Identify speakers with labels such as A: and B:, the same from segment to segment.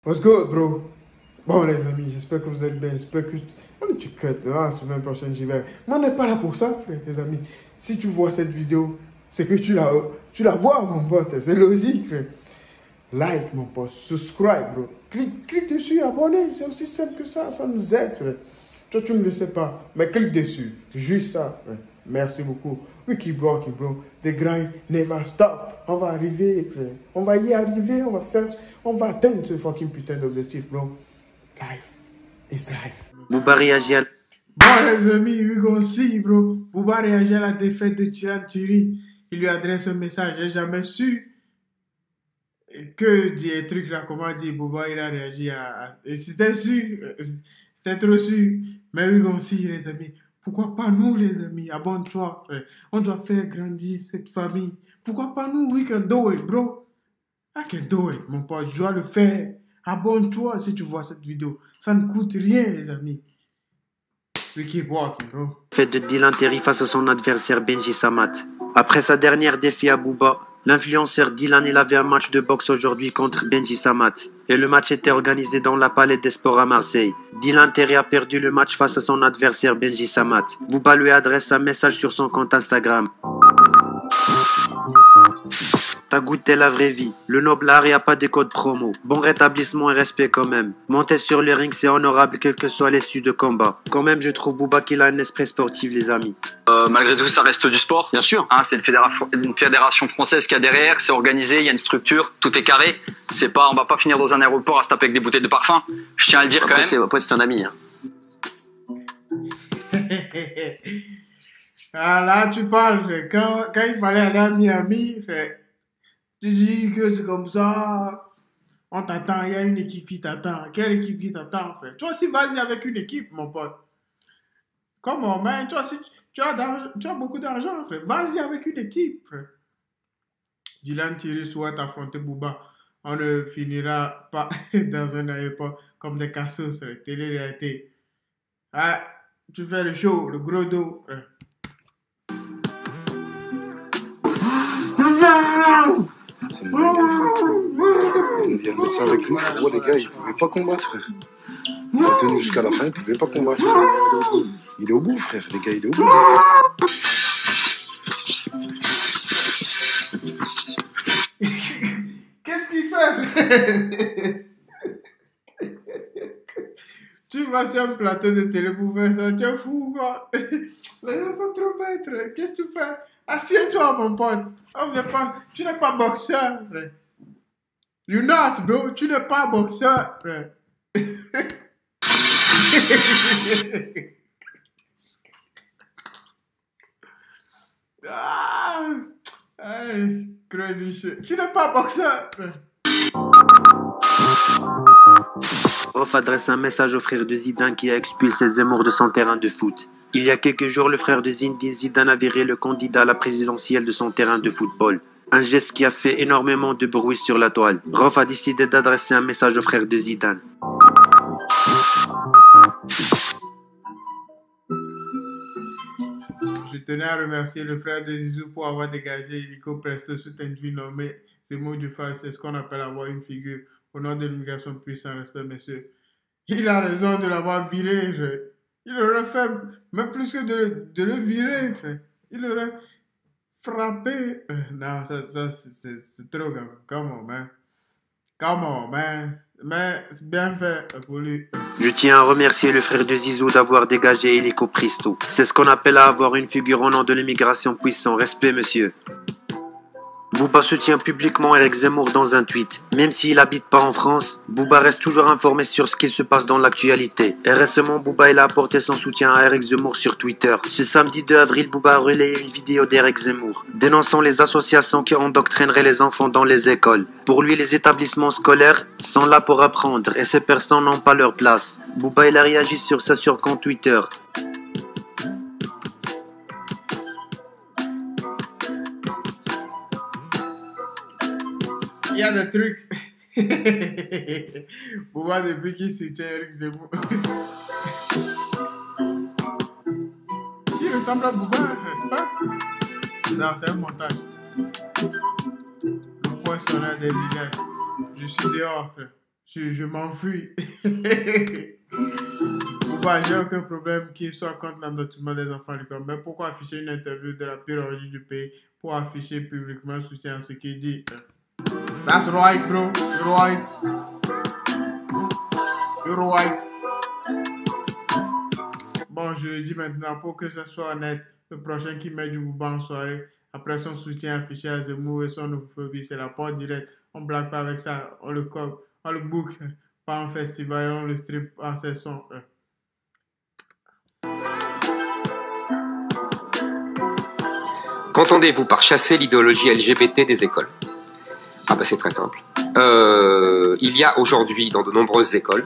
A: What's good, bro? Bon, les amis, j'espère que vous êtes bien. J'espère que... Oh, tu cut, la semaine prochaine, j'y vais. Mais on n'est pas là pour ça, frère, les amis. Si tu vois cette vidéo, c'est que tu la vois, mon pote. C'est logique, frère. Like, mon pote. Subscribe, bro. Clique dessus, abonner. C'est aussi simple que ça. Ça nous aide, frère. Toi, tu ne le sais pas. Mais clique dessus. Juste ça, frère. Merci beaucoup. We keep rocking, bro. The grind never stop. On va arriver, frère. On va y arriver. On va atteindre ce fucking putain d'objectif, bro. Life is life.
B: Booba réagit à...
A: Bon, les amis, we gonna see, bro. Booba réagit à la défaite de Dylan Thierry. Il lui adresse un message. J'ai jamais su que des trucs là, comment dire, Booba, il a réagi à... Et c'était sûr. C'était trop sûr. Mais we gonna see, les amis. Pourquoi pas nous, les amis? Abonne-toi, frère. On doit faire grandir cette famille. Pourquoi pas nous? We can do it, bro. I can do it, mon pote. Je dois le faire. Abonne-toi si tu vois cette vidéo. Ça ne coûte rien, les amis. We keep walking, bro.
B: Fête de Dylan Terry face à son adversaire Benji Samat. Après sa dernière défaite à Booba, l'influenceur Dylan il avait un match de boxe aujourd'hui contre Benji Samat. Et le match était organisé dans la Palais des Sports à Marseille. Dylan Terry a perdu le match face à son adversaire Benji Samat. Booba lui adresse un message sur son compte Instagram. T'as goûté la vraie vie. Le noble art, y a pas de code promo. Bon rétablissement et respect quand même. Monter sur le ring, c'est honorable quelle que soit l'issue de combat. Quand même, je trouve Booba qu'il a un esprit sportif, les amis.
C: Malgré tout, ça reste du sport.
D: Bien sûr.
C: Hein, c'est une fédération française qui a derrière, c'est organisé, il y a une structure, tout est carré. C'est pas, on va pas finir dans un aéroport à se taper avec des bouteilles de parfum. Je tiens à le dire
D: Après,
C: quand même.
D: Après, c'est un ami. Hein.
A: Ah là, tu parles. Quand il fallait aller à Miami, tu dis que c'est comme ça. On t'attend, il y a une équipe qui t'attend. Quelle équipe qui t'attend, frère? Toi aussi, vas-y avec une équipe, mon pote. Comment, man? Toi aussi, tu as beaucoup d'argent, frère. Vas-y avec une équipe, frère. Dylan Thierry souhaite affronter Booba. On ne finira pas dans un aéroport comme des cassos, frère. Télé-réalité. Ah, tu fais le show, le gros dos, frère.
E: C'est une dinguerie. Il y a le médecin avec lui, frérot, les gars, ils pouvaient pas combattre, frère. Il a tenu jusqu'à la fin, ils pouvaient pas combattre. Il est au bout, frère, les gars, il est au bout.
A: Qu'est-ce qu'il fait? Tu vas sur un plateau de télé pour faire ça, tu es fou, quoi. Les gens sont trop bêtes. Qu'est-ce que tu fais? Assieds-toi, mon pote. On veut pas... Tu n'es pas boxeur, frère. You're not, bro. Tu n'es pas boxeur, frère. Ah, hey, crazy shit. Tu n'es pas boxeur, frère.
B: Rof adresse un message au frère de Zidane qui a expulsé Zemmour de son terrain de foot. Il y a quelques jours, le frère de Zinedine Zidane a viré le candidat à la présidentielle de son terrain de football. Un geste qui a fait énormément de bruit sur la toile. Rof a décidé d'adresser un message au frère de Zidane.
A: Je tenais à remercier le frère de Zizou pour avoir dégagé Illico Presto sous interview nommé Zemmour du face. C'est ce qu'on appelle avoir une figure. Au nom de l'immigration puissant, respect, monsieur. Il a raison de l'avoir viré, frère. Il aurait fait, même plus que de le virer, frère. Il aurait frappé. Non, ça c'est trop, quand même. Come on, man. Come on, man. Mais c'est bien fait pour lui.
B: Je tiens à remercier le frère de Zizou d'avoir dégagé Illico Presto. C'est ce qu'on appelle avoir une figure au nom de l'immigration puissant. Respect, monsieur. Booba soutient publiquement Eric Zemmour dans un tweet. Même s'il habite pas en France, Booba reste toujours informé sur ce qui se passe dans l'actualité. Et récemment, Booba il a apporté son soutien à Eric Zemmour sur Twitter. Ce samedi 2 avril, Booba a relayé une vidéo d'Eric Zemmour, dénonçant les associations qui endoctrineraient les enfants dans les écoles. Pour lui, les établissements scolaires sont là pour apprendre et ces personnes n'ont pas leur place. Booba il a réagi sur ça sur compte Twitter.
A: Il y a des trucs. Booba, depuis qu'il soutient Eric Zemmour. Il ressemble à Booba, n'est-ce pas? Non, c'est un montage. Le poinçonneur des idées. Je suis dehors, frère. Je m'enfuis. Bah, j'ai aucun problème qu'il soit contre l'endoctrinement des enfants à l'école. Mais pourquoi afficher une interview de la pire origine du pays pour afficher publiquement un soutien à ce qu'il dit? That's right, bro. You're right. You're right. Bon, je le dis maintenant pour que ça soit honnête. Le prochain qui met du bouba en soirée, après son soutien affiché à Zemmour et son homophobie, c'est la porte directe. On ne blague pas avec ça. On le cope, on le book, pas en festival, on le strip en session.
D: Qu'entendez-vous par chasser l'idéologie LGBT des écoles? Ah bah c'est très simple. Il y a aujourd'hui dans de nombreuses écoles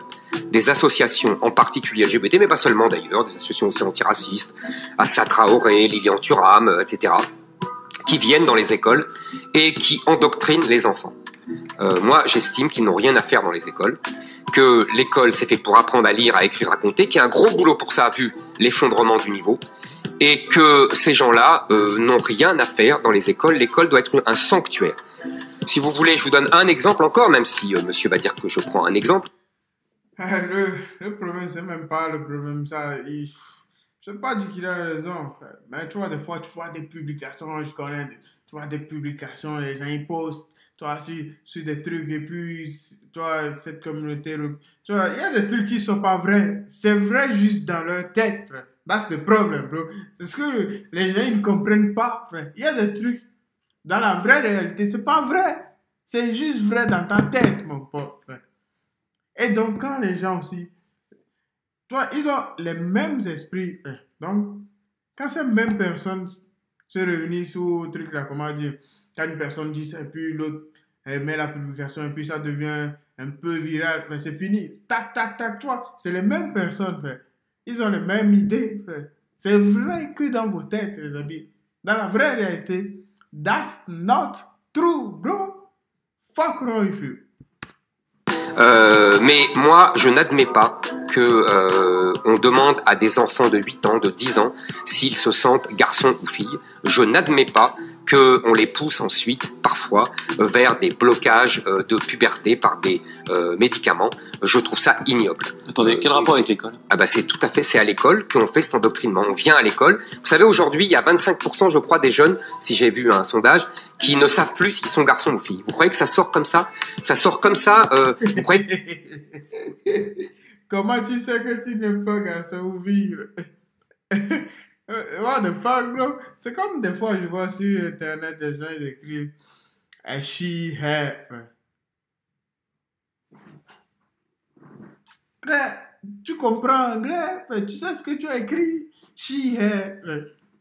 D: des associations, en particulier LGBT, mais pas seulement d'ailleurs, des associations aussi antiracistes, Assa Traoré, Lilian Thuram, etc., qui viennent dans les écoles et qui endoctrinent les enfants. Moi, j'estime qu'ils n'ont rien à faire dans les écoles, que l'école c'est fait pour apprendre à lire, à écrire, à compter, qu'il y a un gros boulot pour ça vu l'effondrement du niveau, et que ces gens-là n'ont rien à faire dans les écoles. L'école doit être un sanctuaire. Si vous voulez, je vous donne un exemple encore, même si monsieur va dire que je prends un exemple.
A: Le problème, c'est même pas le problème, ça. Je ne veux pas dire qu'il a raison, frère. Mais tu vois, des fois, tu vois des publications, je connais, tu vois des publications, les gens ils postent, tu vois, sur des trucs, et puis, tu vois, cette communauté, tu vois, il y a des trucs qui sont pas vrais. C'est vrai juste dans leur tête, frère. That's the problem, bro. C'est ce que les gens ils ne comprennent pas, frère. Il y a des trucs, dans la vraie réalité, c'est pas vrai. C'est juste vrai dans ta tête, mon pote, frère. Et donc, quand les gens aussi, toi, ils ont les mêmes esprits. Donc, quand ces mêmes personnes se réunissent au truc là, comment dire, quand une personne dit ça, et puis l'autre met la publication, et puis ça devient un peu viral, c'est fini. Tac, tac, tac, tu vois, c'est les mêmes personnes, frère. Ils ont les mêmes idées, frère. C'est vrai que dans vos têtes, les amis. Dans la vraie réalité, that's not true, bro. Fuck wrong with you.
D: Mais moi, je n'admets pas que on demande à des enfants de 8 ans, de 10 ans, s'ils se sentent garçons ou filles. Je n'admets pas qu'on les pousse ensuite, parfois, vers des blocages de puberté par des médicaments. Je trouve ça ignoble.
F: Attendez, quel rapport avec l'école?
D: Ah bah c'est tout à fait, c'est à l'école qu'on fait cet endoctrinement. On vient à l'école. Vous savez, aujourd'hui, il y a 25%, je crois, des jeunes, si j'ai vu un sondage, qui ne savent plus s'ils sont garçons ou filles. Vous croyez que ça sort comme ça? Ça sort comme ça vous croyez...
A: Comment tu sais que tu n'es pas garçon ou fille? What the fuck, bro? C'est comme des fois, je vois sur Internet, des gens ils écrivent she, her. Frère, tu comprends anglais? Tu sais ce que tu as écrit? She, her.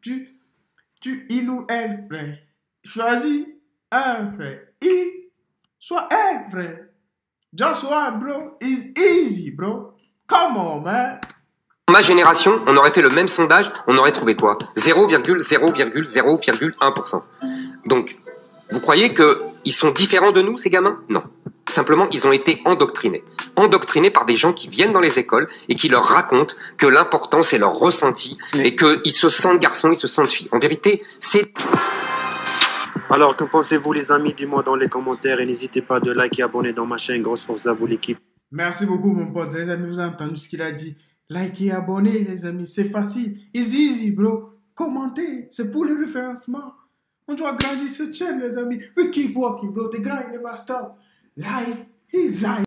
A: Tu, il ou elle, frère. Choisis un, frère. Il, soit elle, frère. Just one, bro. It's easy, bro. Come on, man.
D: Ma génération, on aurait fait le même sondage, on aurait trouvé quoi? 0,0,0,1%. Donc, vous croyez qu'ils sont différents de nous, ces gamins? Non. Simplement, ils ont été endoctrinés. Endoctrinés par des gens qui viennent dans les écoles et qui leur racontent que l'important, c'est leur ressenti et qu'ils se sentent garçons, ils se sentent filles. En vérité, c'est...
B: Alors, qu'en pensez-vous, les amis? Dis-moi dans les commentaires et n'hésitez pas de liker et abonner dans ma chaîne. Grosse force à vous, l'équipe.
A: Merci beaucoup, mon pote. Les amis, vous avez entendu ce qu'il a dit. Likez et abonnez, les amis. C'est facile. It's easy, bro. Commentez. C'est pour le référencement. On doit grandir cette chaîne, les amis. We keep walking, bro. The grind never stop. Life is life.